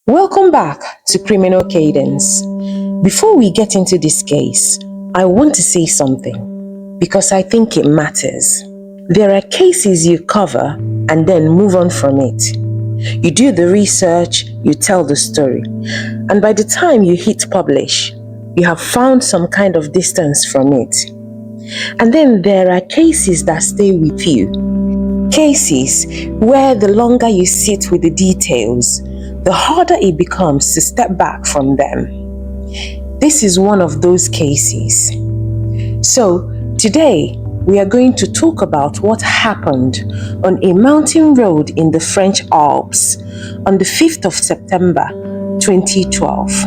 Welcome back to Criminal Cadence. Before we get into this case, I want to say something because I think it matters. There are cases you cover and then move on from it. You do the research, you tell the story, and by the time you hit publish, you have found some kind of distance from it. And then there are cases that stay with you. Cases where the longer you sit with the details, the harder it becomes to step back from them. This is one of those cases. So, today we are going to talk about what happened on a mountain road in the French Alps on the 5th of September 2012.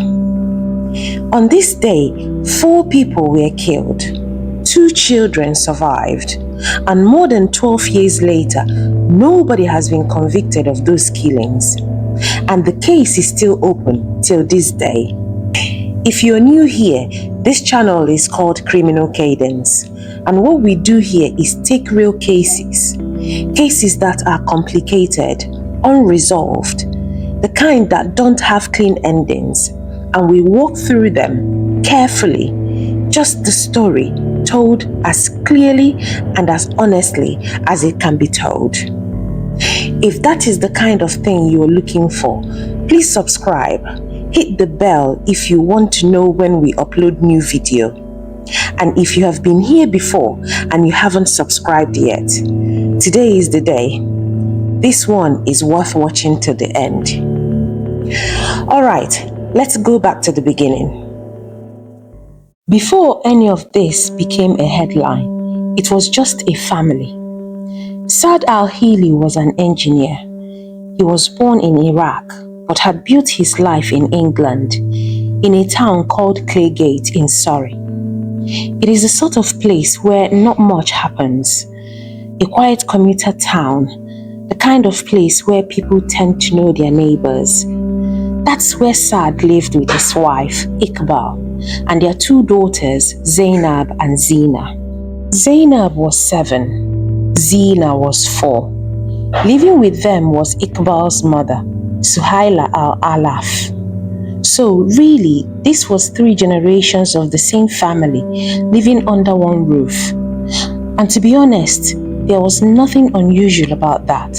On this day, 4 people were killed, 2 children survived, and more than 12 years later, nobody has been convicted of those killings. And the case is still open till this day. If you're new here, this channel is called Criminal Cadence, and what we do here is take real cases that are complicated, unresolved, the kind that don't have clean endings, and we walk through them carefully, just the story told as clearly and as honestly as it can be told. If that is the kind of thing you're looking for, please subscribe. Hit the bell if you want to know when we upload new video. And if you have been here before and you haven't subscribed yet, today is the day. This one is worth watching to the end. Alright, let's go back to the beginning. Before any of this became a headline, it was just a family. Saad al-Hilli was an engineer. He was born in Iraq, but had built his life in England, in a town called Claygate in Surrey. It is a sort of place where not much happens, a quiet commuter town, the kind of place where people tend to know their neighbors. That's where Saad lived with his wife, Iqbal, and their 2 daughters, Zainab and Zina. Zainab was 7. Zina was 4. Living with them was Iqbal's mother, Suhaila al-Allaf. So really, this was 3 generations of the same family living under one roof. And to be honest, there was nothing unusual about that.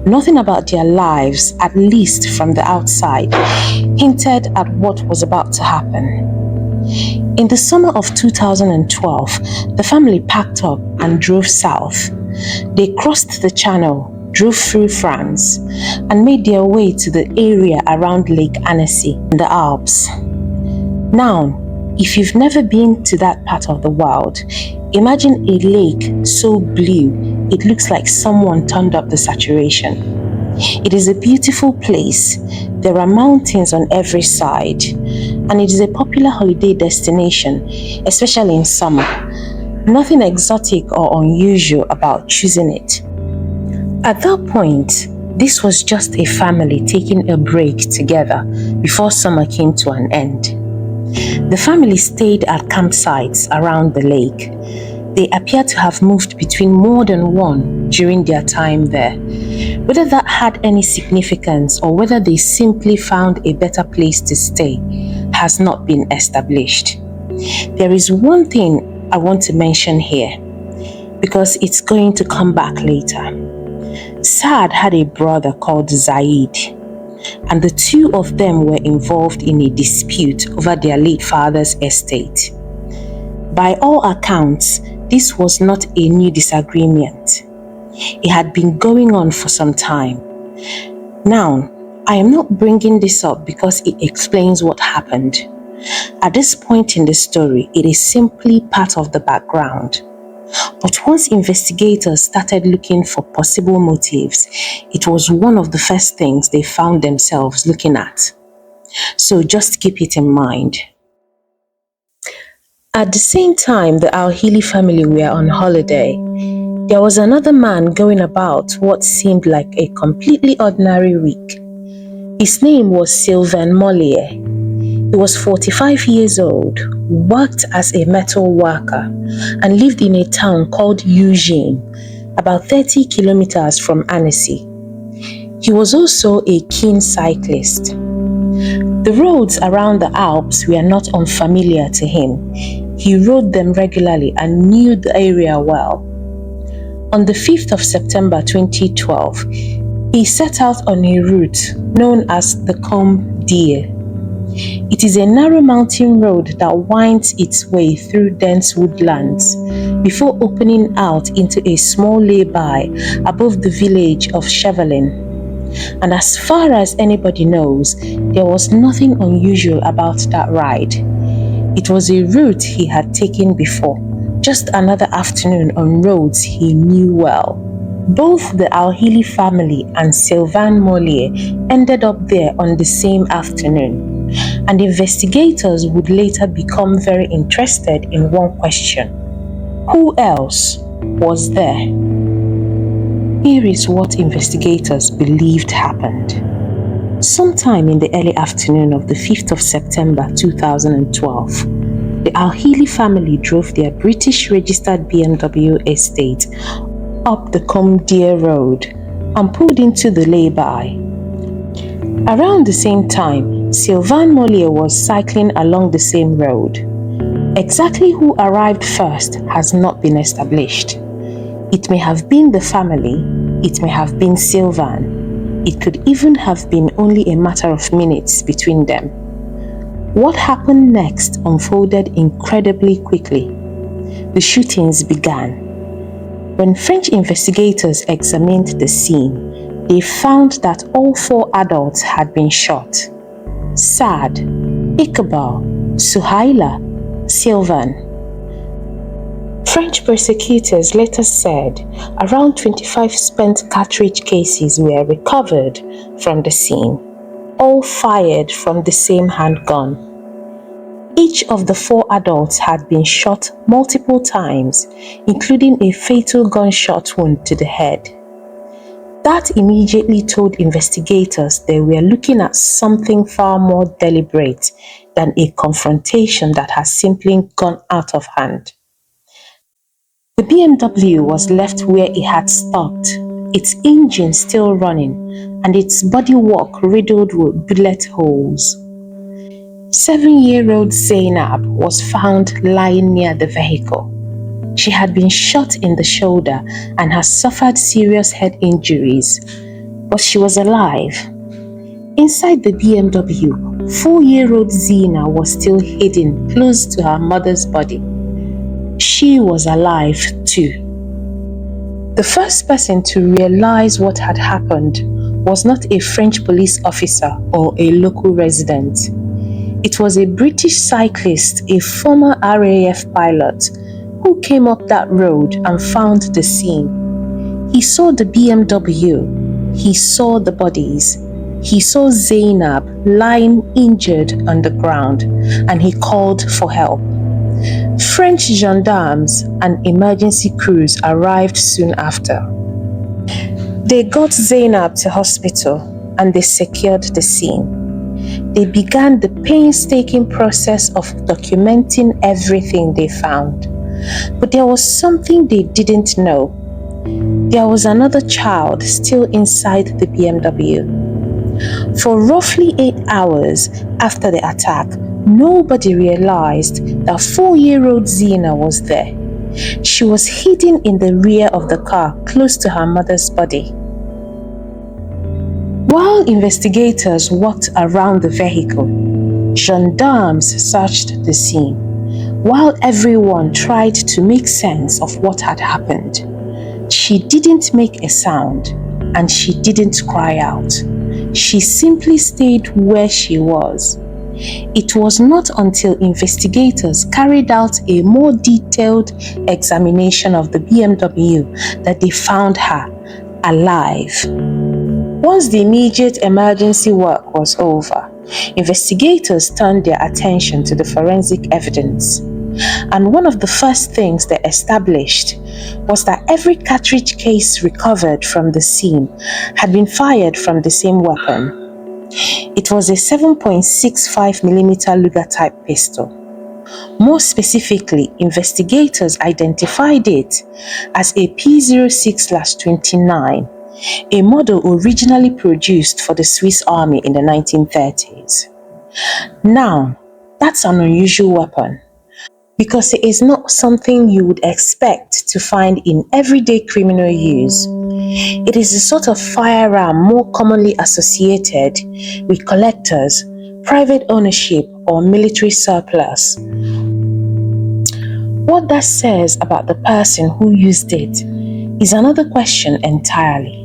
Nothing about their lives, at least from the outside, hinted at what was about to happen. In the summer of 2012, the family packed up and drove south. They crossed the channel, drove through France, and made their way to the area around Lake Annecy in the Alps. Now, if you've never been to that part of the world, imagine a lake so blue it looks like someone turned up the saturation. It is a beautiful place. There are mountains on every side, and it is a popular holiday destination, especially in summer. Nothing exotic or unusual about choosing it. At that point, this was just a family taking a break together before summer came to an end. The family stayed at campsites around the lake. They appear to have moved between more than one during their time there. Whether that had any significance or whether they simply found a better place to stay has not been established. There is one thing I want to mention here, because it's going to come back later. Saad had a brother called Saad, and the 2 of them were involved in a dispute over their late father's estate. By all accounts, this was not a new disagreement. It had been going on for some time. Now, I am not bringing this up because it explains what happened. At this point in the story, it is simply part of the background. But once investigators started looking for possible motives, it was one of the first things they found themselves looking at. So just keep it in mind. At the same time the al-Hilli family were on holiday, there was another man going about what seemed like a completely ordinary week. His name was Sylvain Mollier. He was 45 years old, worked as a metal worker, and lived in a town called Eugene, about 30 kilometers from Annecy. He was also a keen cyclist. The roads around the Alps were not unfamiliar to him. He rode them regularly and knew the area well. On the 5th of September 2012, he set out on a route known as the Combe d'Ir. It is a narrow mountain road that winds its way through dense woodlands before opening out into a small lay-by above the village of Chevaline. And as far as anybody knows, there was nothing unusual about that ride. It was a route he had taken before, just another afternoon on roads he knew well. Both the al-Hilli family and Sylvain Mollier ended up there on the same afternoon, and investigators would later become very interested in one question: who else was there? Here is what investigators believed happened. Sometime in the early afternoon of the 5th of September 2012, the al-Hilli family drove their British-registered BMW estate up the Combe d'Ir road and pulled into the lay-by. Around the same time, Sylvain Mollier was cycling along the same road. Exactly who arrived first has not been established. It may have been the family, it may have been Sylvain. It could even have been only a matter of minutes between them. What happened next unfolded incredibly quickly. The shootings began. When French investigators examined the scene, they found that all 4 adults had been shot: Saad, Iqbal, Suhaila, Sylvain. French prosecutors later said around 25 spent cartridge cases were recovered from the scene, all fired from the same handgun. Each of the 4 adults had been shot multiple times, including a fatal gunshot wound to the head. That immediately told investigators they were looking at something far more deliberate than a confrontation that has simply gone out of hand. The BMW was left where it had stopped, its engine still running and its bodywork riddled with bullet holes. 7-year-old Zainab was found lying near the vehicle. She had been shot in the shoulder and has suffered serious head injuries, but she was alive. Inside the BMW, 4-year-old Zina was still hidden close to her mother's body. She was alive too. The first person to realize what had happened was not a French police officer or a local resident. It was a British cyclist, a former RAF pilot, who came up that road and found the scene. He saw the BMW, he saw the bodies, he saw Zainab lying injured on the ground, and he called for help. French gendarmes and emergency crews arrived soon after. They got Zainab to hospital and they secured the scene. They began the painstaking process of documenting everything they found. But there was something they didn't know. There was another child still inside the BMW. For roughly 8 hours after the attack, nobody realized that 4-year-old Zina was there. She was hidden in the rear of the car close to her mother's body. While investigators walked around the vehicle, gendarmes searched the scene. While everyone tried to make sense of what had happened, she didn't make a sound and she didn't cry out. She simply stayed where she was. It was not until investigators carried out a more detailed examination of the BMW that they found her alive. Once the immediate emergency work was over, investigators turned their attention to the forensic evidence. And one of the first things they established was that every cartridge case recovered from the scene had been fired from the same weapon. It was a 7.65mm Luger-type pistol. More specifically, investigators identified it as a P06/29, a model originally produced for the Swiss Army in the 1930s. Now, that's an unusual weapon because it is not something you would expect to find in everyday criminal use. It is a sort of firearm more commonly associated with collectors, private ownership, or military surplus. What that says about the person who used it is another question entirely.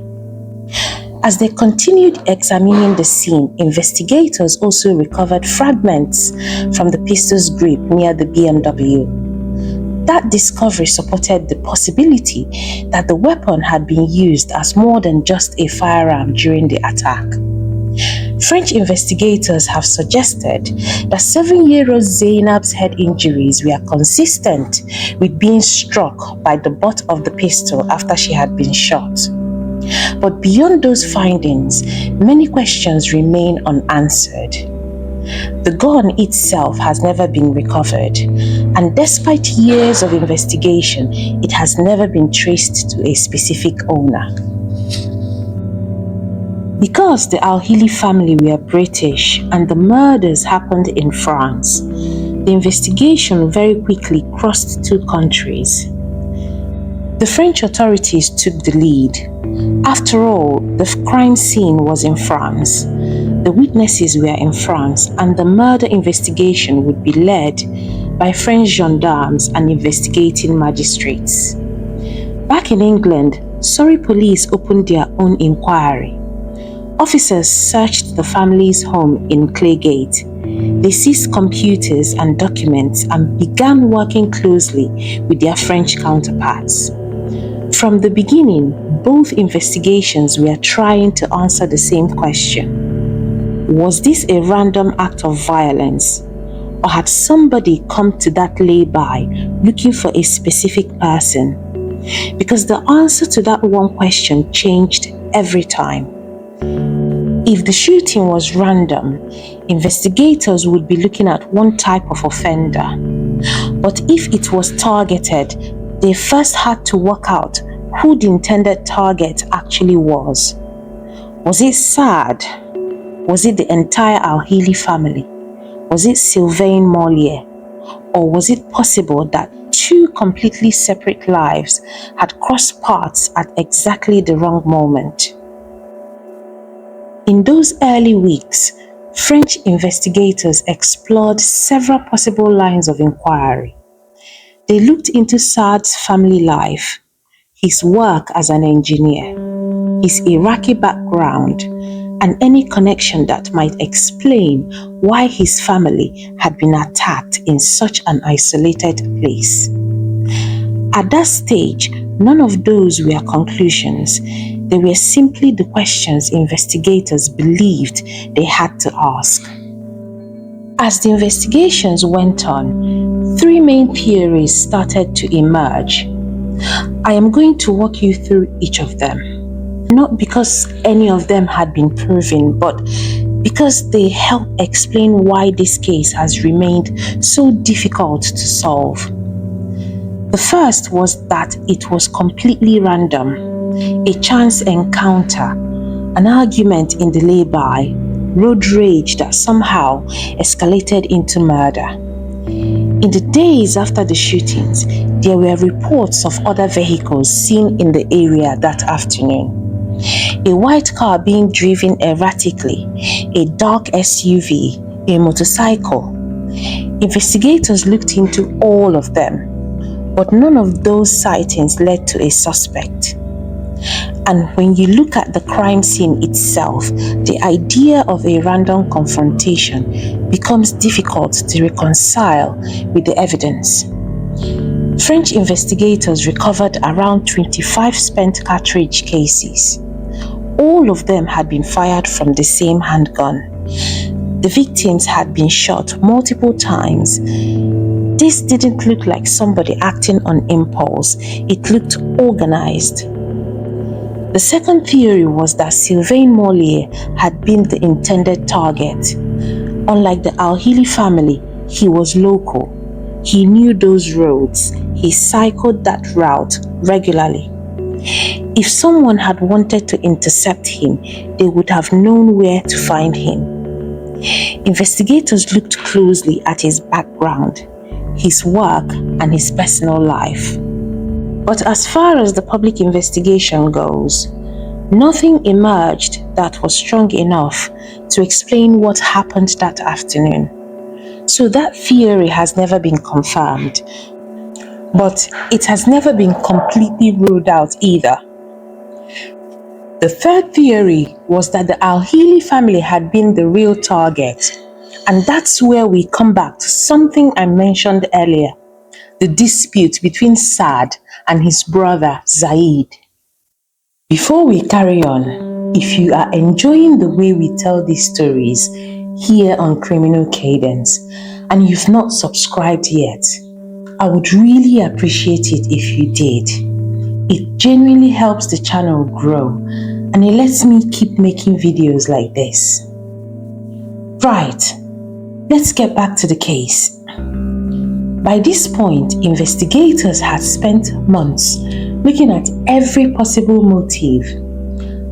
As they continued examining the scene, investigators also recovered fragments from the pistol's grip near the BMW. That discovery supported the possibility that the weapon had been used as more than just a firearm during the attack. French investigators have suggested that 7-year-old Zainab's head injuries were consistent with being struck by the butt of the pistol after she had been shot. But beyond those findings, many questions remain unanswered. The gun itself has never been recovered, and despite years of investigation, it has never been traced to a specific owner. Because the al-Hilli family were British and the murders happened in France, the investigation very quickly crossed two countries. The French authorities took the lead. After all, the crime scene was in France, the witnesses were in France, and the murder investigation would be led by French gendarmes and investigating magistrates. Back in England, Surrey police opened their own inquiry. Officers searched the family's home in Claygate. They seized computers and documents and began working closely with their French counterparts. From the beginning, both investigations were trying to answer the same question. Was this a random act of violence, or had somebody come to that lay-by looking for a specific person? Because the answer to that one question changed every time. If the shooting was random, investigators would be looking at one type of offender. But if it was targeted, they first had to work out who the intended target actually was. Was it Saad? Was it the entire al-Hilli family? Was it Sylvain Mollier? Or was it possible that two completely separate lives had crossed paths at exactly the wrong moment? In those early weeks, French investigators explored several possible lines of inquiry. They looked into Saad's family life, his work as an engineer, his Iraqi background, and any connection that might explain why his family had been attacked in such an isolated place. At that stage, none of those were conclusions. They were simply the questions investigators believed they had to ask. As the investigations went on, three main theories started to emerge. I am going to walk you through each of them, not because any of them had been proven, but because they help explain why this case has remained so difficult to solve. The first was that it was completely random. A chance encounter, an argument in the lay-by, road rage that somehow escalated into murder. In the days after the shootings, there were reports of other vehicles seen in the area that afternoon. A white car being driven erratically, a dark SUV, a motorcycle. Investigators looked into all of them, but none of those sightings led to a suspect. And when you look at the crime scene itself, the idea of a random confrontation becomes difficult to reconcile with the evidence. French investigators recovered around 25 spent cartridge cases. All of them had been fired from the same handgun. The victims had been shot multiple times. This didn't look like somebody acting on impulse. It looked organized. The second theory was that Sylvain Mollier had been the intended target. Unlike the al-Hilli family, he was local. He knew those roads. He cycled that route regularly. If someone had wanted to intercept him, they would have known where to find him. investigators looked closely at his background, his work, and his personal life. But as far as the public investigation goes, nothing emerged that was strong enough to explain what happened that afternoon. So that theory has never been confirmed, but it has never been completely ruled out either. The third theory was that the al-Hilli family had been the real target, and that's where we come back to something I mentioned earlier, the dispute between Saad and his brother Saad. Before we carry on, if you are enjoying the way we tell these stories here on Criminal Cadence and you've not subscribed yet, I would really appreciate it if you did. It genuinely helps the channel grow and it lets me keep making videos like this. Right, let's get back to the case. By this point, investigators had spent months looking at every possible motive,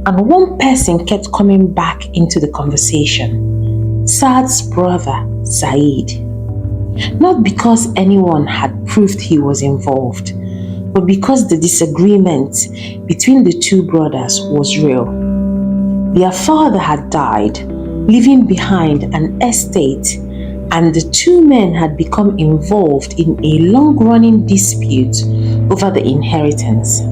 and one person kept coming back into the conversation: Saad's brother, Saad. Not because anyone had proved he was involved, but because the disagreement between the two brothers was real. Their father had died, leaving behind an estate, and the two men had become involved in a long-running dispute over the inheritance.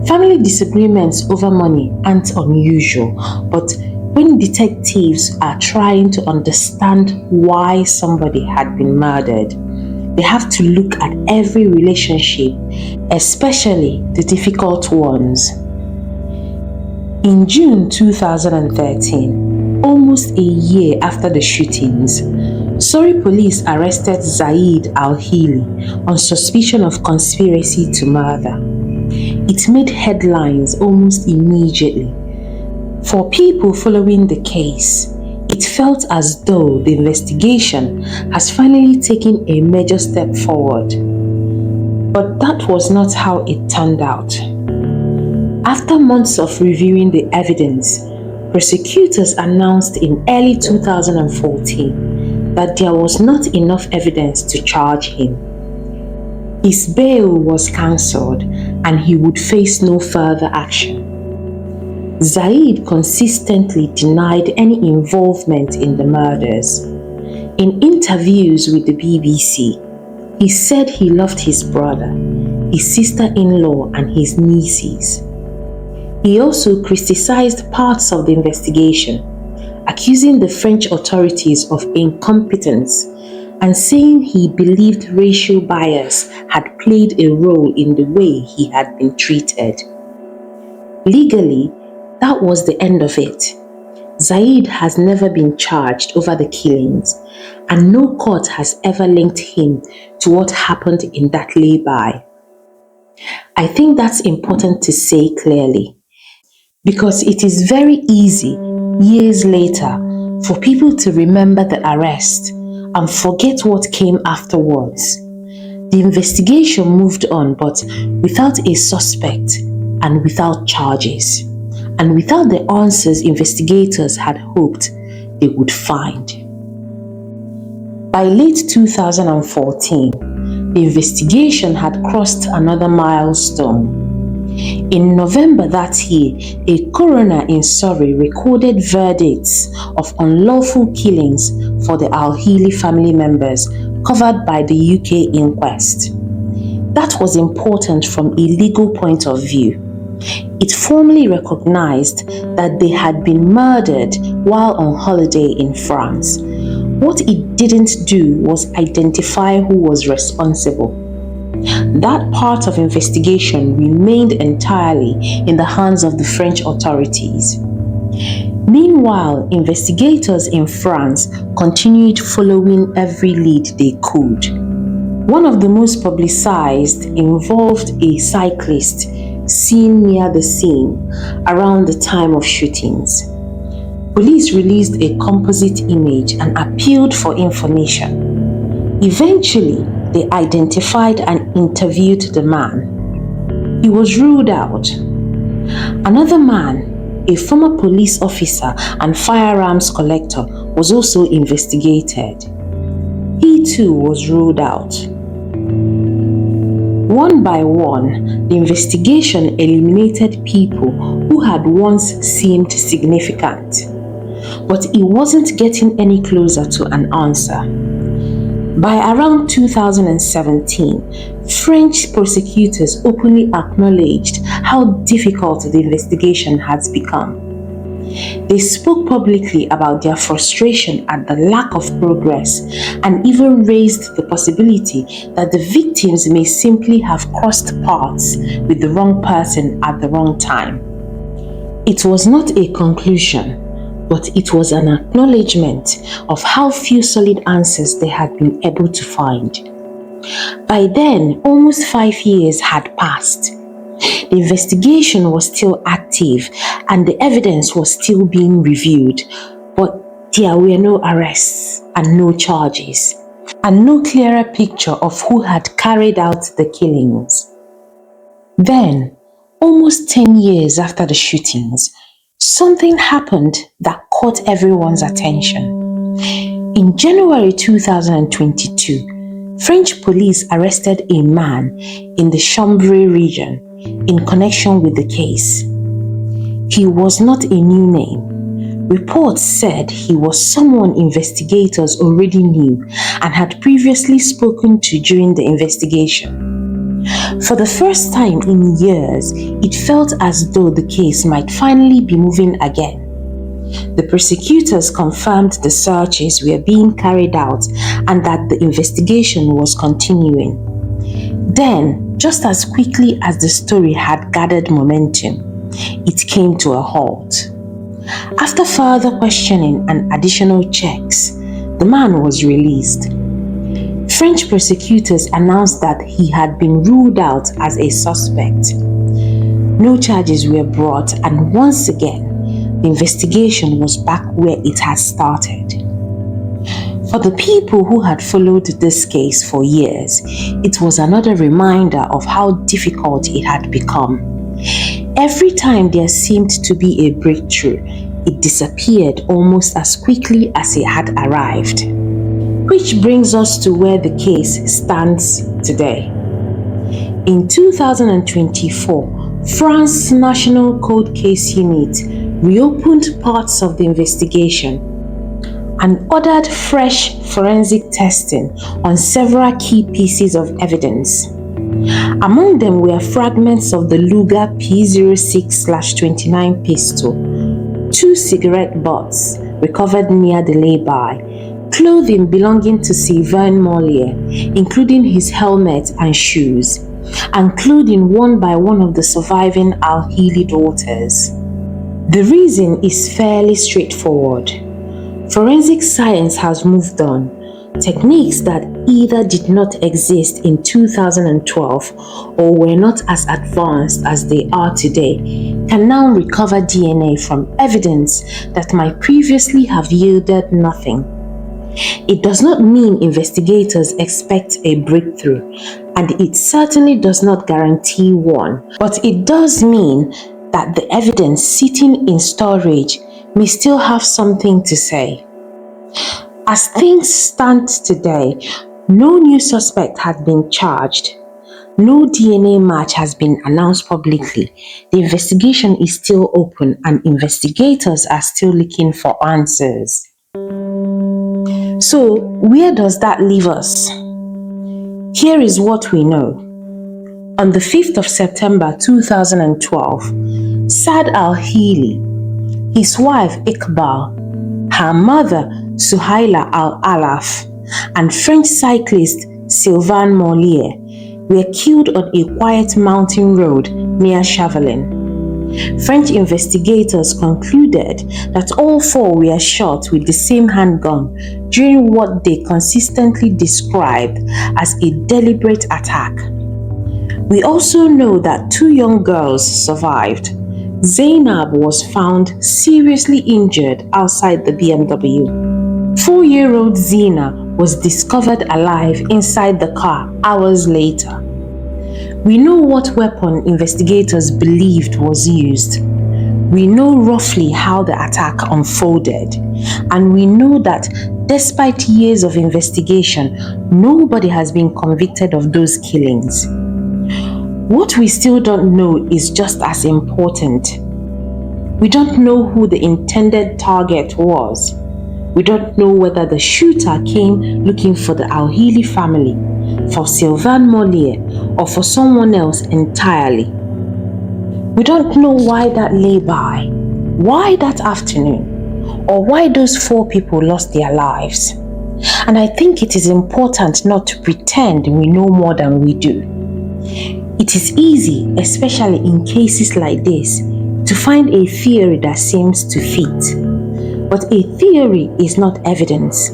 Family disagreements over money aren't unusual, but when detectives are trying to understand why somebody had been murdered, they have to look at every relationship, especially the difficult ones. In June 2013, almost a year after the shootings, Surrey police arrested Saad al-Hilli on suspicion of conspiracy to murder. It made headlines almost immediately. For people following the case, it felt as though the investigation has finally taken a major step forward. But that was not how it turned out. After months of reviewing the evidence, prosecutors announced in early 2014 that there was not enough evidence to charge him. His bail was cancelled and he would face no further action. Saad consistently denied any involvement in the murders. In interviews with the BBC, he said he loved his brother, his sister-in-law, and his nieces. He also criticized parts of the investigation, accusing the French authorities of incompetence and saying he believed racial bias had played a role in the way he had been treated. Legally, that was the end of it. Saad has never been charged over the killings, and no court has ever linked him to what happened in that lay-by. I think that's important to say clearly, because it is very easy, years later, for people to remember the arrest and forget what came afterwards. The investigation moved on, but without a suspect and without charges, and without the answers investigators had hoped they would find. By late 2014, the investigation had crossed another milestone. In November that year, a coroner in Surrey recorded verdicts of unlawful killings for the al-Hilli family members covered by the UK inquest. That was important from a legal point of view. It formally recognized that they had been murdered while on holiday in France. What it didn't do was identify who was responsible. That part of investigation remained entirely in the hands of the French authorities. Meanwhile, investigators in France continued following every lead they could. One of the most publicized involved a cyclist seen near the scene around the time of shootings. Police released a composite image and appealed for information. Eventually, they identified and interviewed the man. He was ruled out. Another man, a former police officer and firearms collector, was also investigated. He too was ruled out. One by one, the investigation eliminated people who had once seemed significant, but it wasn't getting any closer to an answer. By around 2017, French prosecutors openly acknowledged how difficult the investigation has become. They spoke publicly about their frustration at the lack of progress and even raised the possibility that the victims may simply have crossed paths with the wrong person at the wrong time. It was not a conclusion, but it was an acknowledgement of how few solid answers they had been able to find. By then, almost 5 years had passed. The investigation was still active and the evidence was still being reviewed, but there were no arrests and no charges, and no clearer picture of who had carried out the killings. Then, almost 10 years after the shootings, something happened that caught everyone's attention. In January 2022, French police arrested a man in the Chambéry region in connection with the case. He was not a new name. Reports said he was someone investigators already knew and had previously spoken to during the investigation. For the first time in years, it felt as though the case might finally be moving again. The prosecutors confirmed the searches were being carried out and that the investigation was continuing. Then, just as quickly as the story had gathered momentum, it came to a halt. After further questioning and additional checks, the man was released. French prosecutors announced that he had been ruled out as a suspect. No charges were brought, and once again, the investigation was back where it had started. For the people who had followed this case for years, it was another reminder of how difficult it had become. Every time there seemed to be a breakthrough, it disappeared almost as quickly as it had arrived. Which brings us to where the case stands today. In 2024, France's National Cold Case Unit reopened parts of the investigation and ordered fresh forensic testing on several key pieces of evidence. Among them were fragments of the Luger P06/29 pistol, 2 cigarette butts recovered near the lay-by, clothing belonging to Sylvain Mollier, including his helmet and shoes, and clothing worn by one of the surviving al-Hilli daughters. The reason is fairly straightforward. Forensic science has moved on. Techniques that either did not exist in 2012 or were not as advanced as they are today can now recover DNA from evidence that might previously have yielded nothing. It does not mean investigators expect a breakthrough, and it certainly does not guarantee one, but it does mean that the evidence sitting in storage may still have something to say. As things stand today, no new suspect has been charged. No DNA match has been announced publicly. The investigation is still open and investigators are still looking for answers. So, where does that leave us? Here is what we know. On the 5th of September 2012, Saad al-Hilli, his wife Iqbal, her mother Suhaila al-Allaf, and French cyclist Sylvain Mollier were killed on a quiet mountain road near Chevaline. French investigators concluded that all four were shot with the same handgun during what they consistently described as a deliberate attack. We also know that 2 young girls survived. Zainab was found seriously injured outside the BMW. 4-year-old Zina was discovered alive inside the car hours later. We know what weapon investigators believed was used. We know roughly how the attack unfolded, and we know that despite years of investigation, nobody has been convicted of those killings. What we still don't know is just as important. We don't know who the intended target was. We don't know whether the shooter came looking for the al-Hilli family, for Sylvain Mollier, or for someone else entirely. We don't know why that lay by, why that afternoon, or why those 4 people lost their lives. And I think it is important not to pretend we know more than we do. It is easy, especially in cases like this, to find a theory that seems to fit. But a theory is not evidence,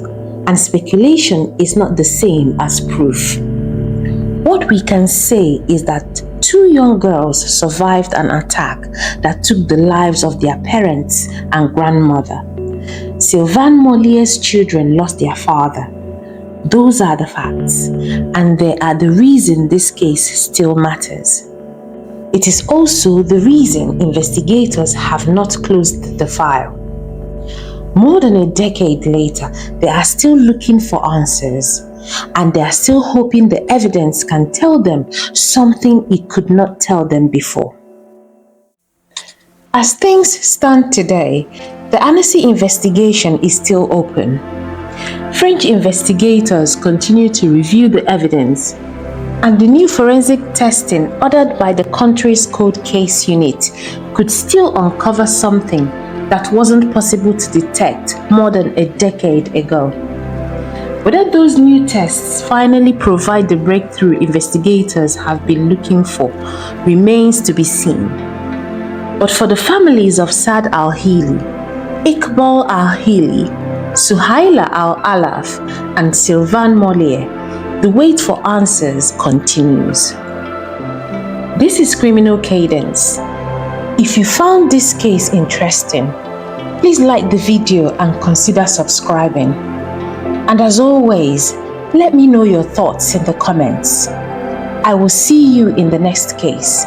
and speculation is not the same as proof. What we can say is that 2 young girls survived an attack that took the lives of their parents and grandmother. Sylvain Mollier's children lost their father. Those are the facts, and they are the reason this case still matters. It is also the reason investigators have not closed the file. More than a decade later, they are still looking for answers, and they are still hoping the evidence can tell them something it could not tell them before. As things stand today, the Annecy investigation is still open. French investigators continue to review the evidence, and the new forensic testing ordered by the country's cold case unit could still uncover something that wasn't possible to detect more than a decade ago. Whether those new tests finally provide the breakthrough investigators have been looking for remains to be seen. But for the families of Saad al-Hilli, Iqbal al-Hilli, Suhaila al-Allaf, and Sylvain Mollier, the wait for answers continues. This is Criminal Cadence. If you found this case interesting, please like the video and consider subscribing. And as always, let me know your thoughts in the comments. I will see you in the next case.